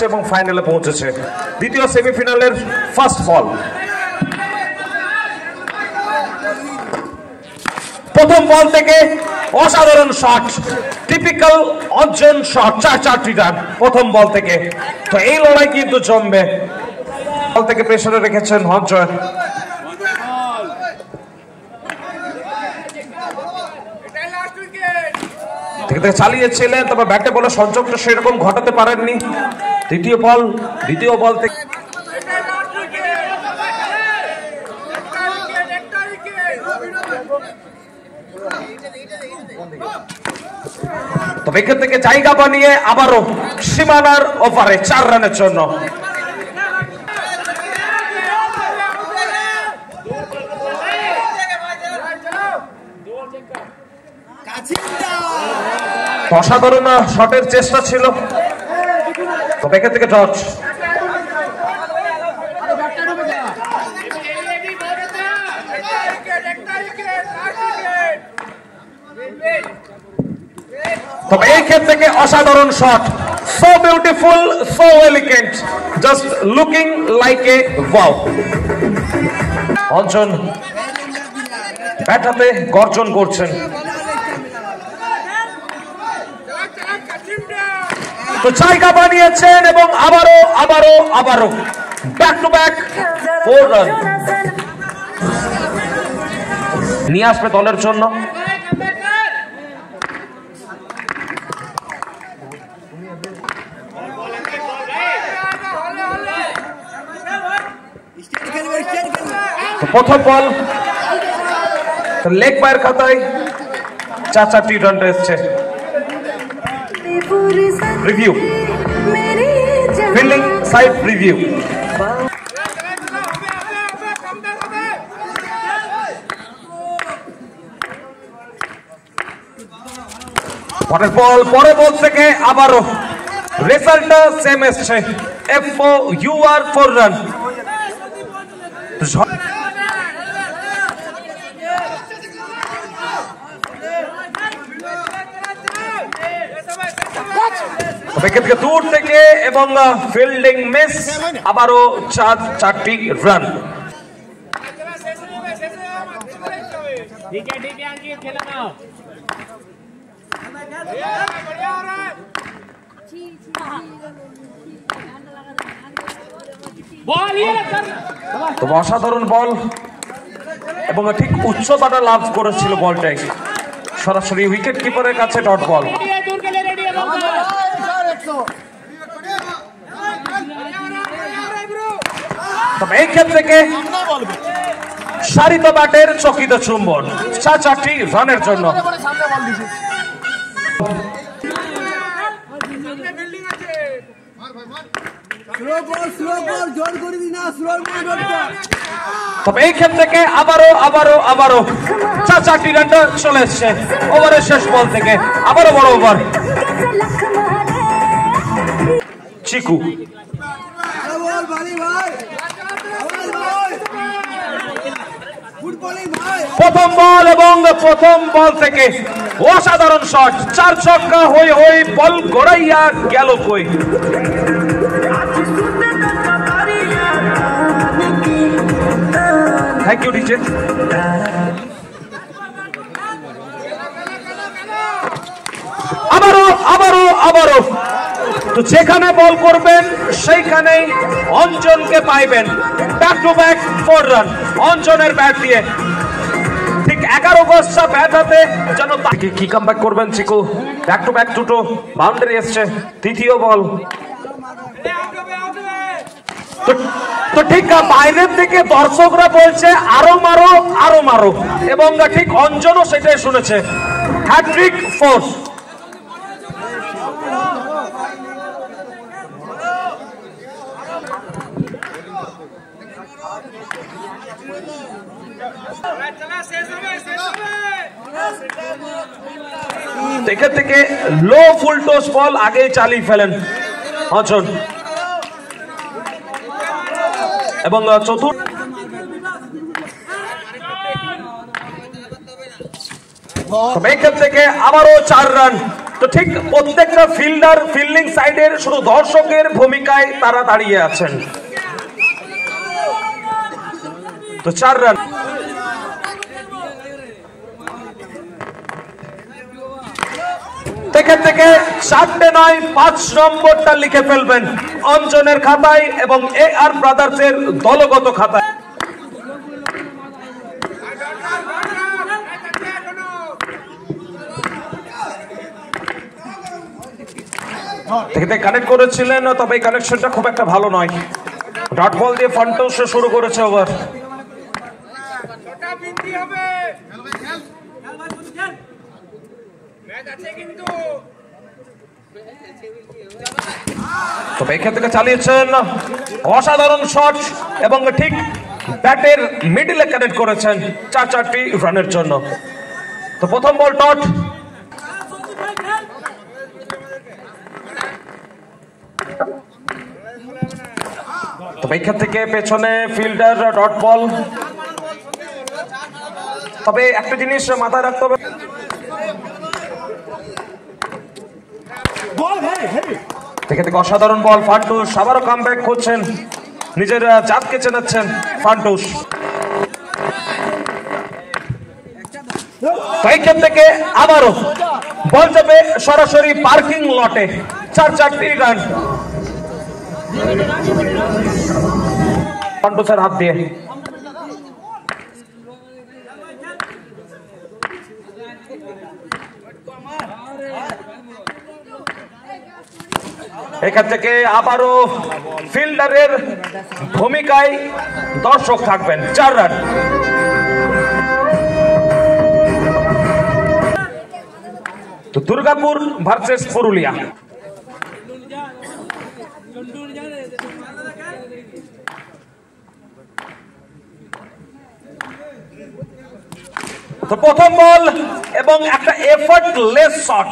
এবং ফাইনালে পৌঁছেছে। দ্বিতীয় সেমিফাইনালের ফার্স্ট বল। প্রথম বল থেকে অসাধারণ শট, টিপিক্যাল অঞ্জন শট, 4-4টি রান প্রথম বল থেকে। তো এই লড়াই কিন্তু জমবে। বল থেকে প্রেসারে রেখেছেন অঞ্জন। চালিয়েছিলেন, তবে ব্যাটে বলে সংযোগটা সেরকম ঘটাতে পারেননি। দ্বিতীয় বল থেকে তবে এখান থেকে জায়গা বানিয়ে আবারও সীমানার ওপারে 4 রানের জন্য। অসাধারণ শটের চেষ্টা ছিল, তবে এখান থেকে ডট। তবে এই ক্ষেত্রে থেকে অসাধারণ shot, so beautiful, so elegant, just looking like a wow. Anjan bat হাতে গর্জন করছেন। তো জায়গা বানিয়েছেন এবং আবারও ব্যাক টু ব্যাক 4 রান নিয়ে আসবে দলের জন্য। প্রথম বল লেগ পায়ের খাতায় 4-4টি রান এসছে। Review, fielding side review. পরের বল থেকে আবারও রেজাল্টটা সেম এসছে, FOUR 4 রান। দূর থেকে এবং ফিল্ডিং মিস, আবারও 4টি রান। অসাধারণ বল এবং ঠিক উচ্চতাটা লাভ করেছিল বলটাই, সরাসরি উইকেট কিপারের কাছে ডট বল। তবে এই ক্ষেত্রে থেকে সারিত ব্যাটের চকিত চুম্বন, 4-4টি রানের জন্য। তবে এই ক্ষেত্রে থেকে আবারও 4-4টি রানটা চলে এসছে ওভারের শেষ বল থেকে। আবারও বড় ওভার। চিকু প্রথম বল এবং প্রথম বল থেকে অসাধারণ শট, 4 ছক্কা হই বল গড়াইয়া গেল কই। Thank you DJ. আবারও তো যেখানে বল করবেন সেইখানেই অঞ্জনকে পাইবেন। ব্যাক টু ব্যাক 4 রান অঞ্জনের ব্যাট দিয়ে। ঠিক 11 গজটা ব্যাট হাতে যেন তাকে কি কামব্যাক করবেন চিকু। ব্যাক টু ব্যাক 2টো বাউন্ডারি এসছে। তৃতীয় বল তো ঠিক বাইরের থেকে দর্শকরা বলছে আরো মারো এবং ঠিক অঞ্জনও সেটাই শুনেছে। Hattrick force. এখান থেকে লো ফুল টস বল আগে চালিয়ে ফেলেন অঞ্জন এবং চতুর্থ এখান থেকে আবারও 4 রান তো ঠিক প্রত্যেকটা ফিল্ডার ফিল্ডিং সাইডের শুধু দর্শকের ভূমিকায় তারা দাঁড়িয়ে আছেন। তো 4 রান। থেকে 4টে নয় 5 নম্বরটা লিখে ফেলবেন অঞ্জনের খাতায় এবং AR ব্রাদার্সের দলগত খাতায়। কানেক্ট করেছিলেন, তবে এই কানেকশনটা খুব একটা ভালো নয়। ডট বল দিয়ে ফান্টোস শুরু করেছে ওভার। তবে এখান থেকে চালিয়েছেন অসাধারণ শট এবং ঠিক ব্যাটের মিডলে কানেক্ট করেছেন 4টি রানের জন্য। তো প্রথম বল ডট। তবে এখান থেকে পেছনে ফিল্ডার ডট বল। তবে একটা জিনিস মাথায় রাখতে হবে, থেকে অসাধারণ বল ফান্টুস, আবারও কামব্যাক করছেন, নিজের জাতকে চেনাচ্ছেন ফান্টুস। এইখান থেকে আবারও বল যাবে সরাসরি পার্কিং লটে, 4টি রান ফান্টুসের হাত দিয়ে। এখান থেকে আবারও ফিল্ডারের ভূমিকায় দর্শক থাকবেন, 4 রান। তো দুর্গাপুর ভার্সেস পুরুলিয়া। তো প্রথম বল এবং একটা এফর্টলেস শট।